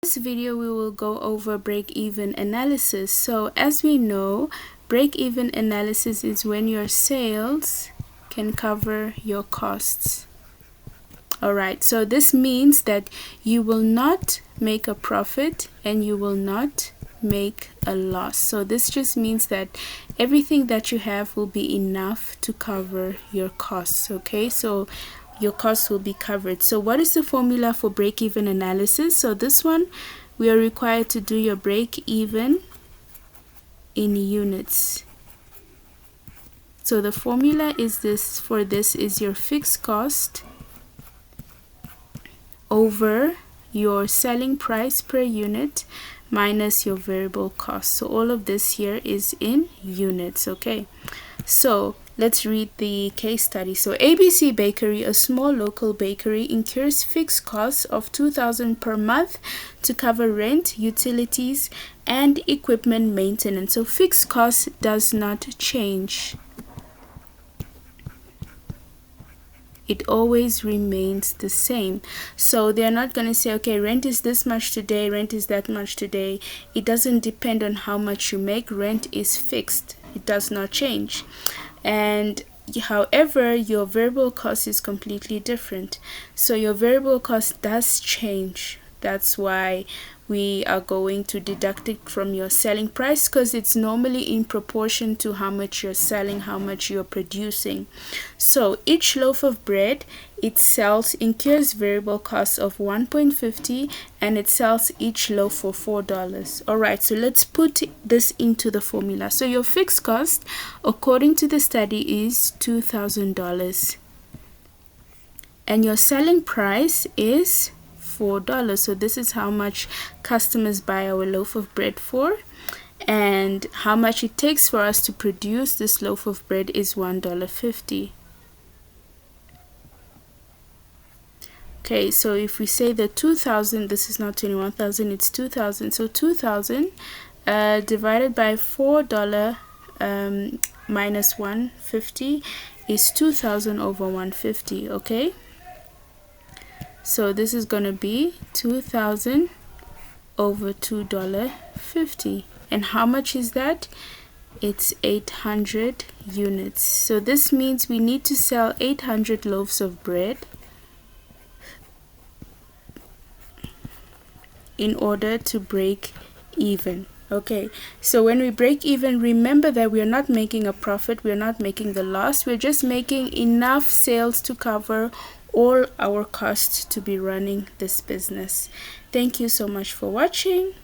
This video we will go over break-even analysis. So as we know, break-even analysis is when your sales can cover your costs. Alright, so this means that you will not make a profit and you will not make a loss. So this just means that everything that you have will be enough to cover your costs. Okay, so your costs will be covered. So what is the formula for break-even analysis? So this one, we are required to do your break-even in units. So the formula is this, for this is your fixed cost over your selling price per unit minus your variable cost. So all of this here is in units. Okay, so let's read the case study. So ABC Bakery, a small local bakery, incurs fixed costs of $2,000 per month to cover rent, utilities, and equipment maintenance. So fixed cost does not change. It always remains the same. So they're not going to say, okay, rent is this much today, rent is that much today. It doesn't depend on how much you make. Rent is fixed. It does not change. And however, your variable cost is completely different. So your variable cost does change. That's why we are going to deduct it from your selling price, because it's normally in proportion to how much you're selling, how much you're producing. So each loaf of bread, it sells, incurs variable costs of $1.50, and it sells each loaf for $4. Alright, so let's put this into the formula. So your fixed cost, according to the study, is $2,000, and your selling price is $4. So this is how much customers buy our loaf of bread for, and how much it takes for us to produce this loaf of bread is $1.50. Okay, so if we say the 2,000, this is not 21,000, it's 2,000. So 2,000 divided by $4 minus 150 is 2,000 over 150. Okay, so this is going to be 2,000 over $2.50. And how much is that? It's 800 units. So this means we need to sell 800 loaves of bread in order to break even. Okay, so when we break even, remember that we are not making a profit, we are not making the loss, we're just making enough sales to cover all our costs to be running this business. Thank you so much for watching.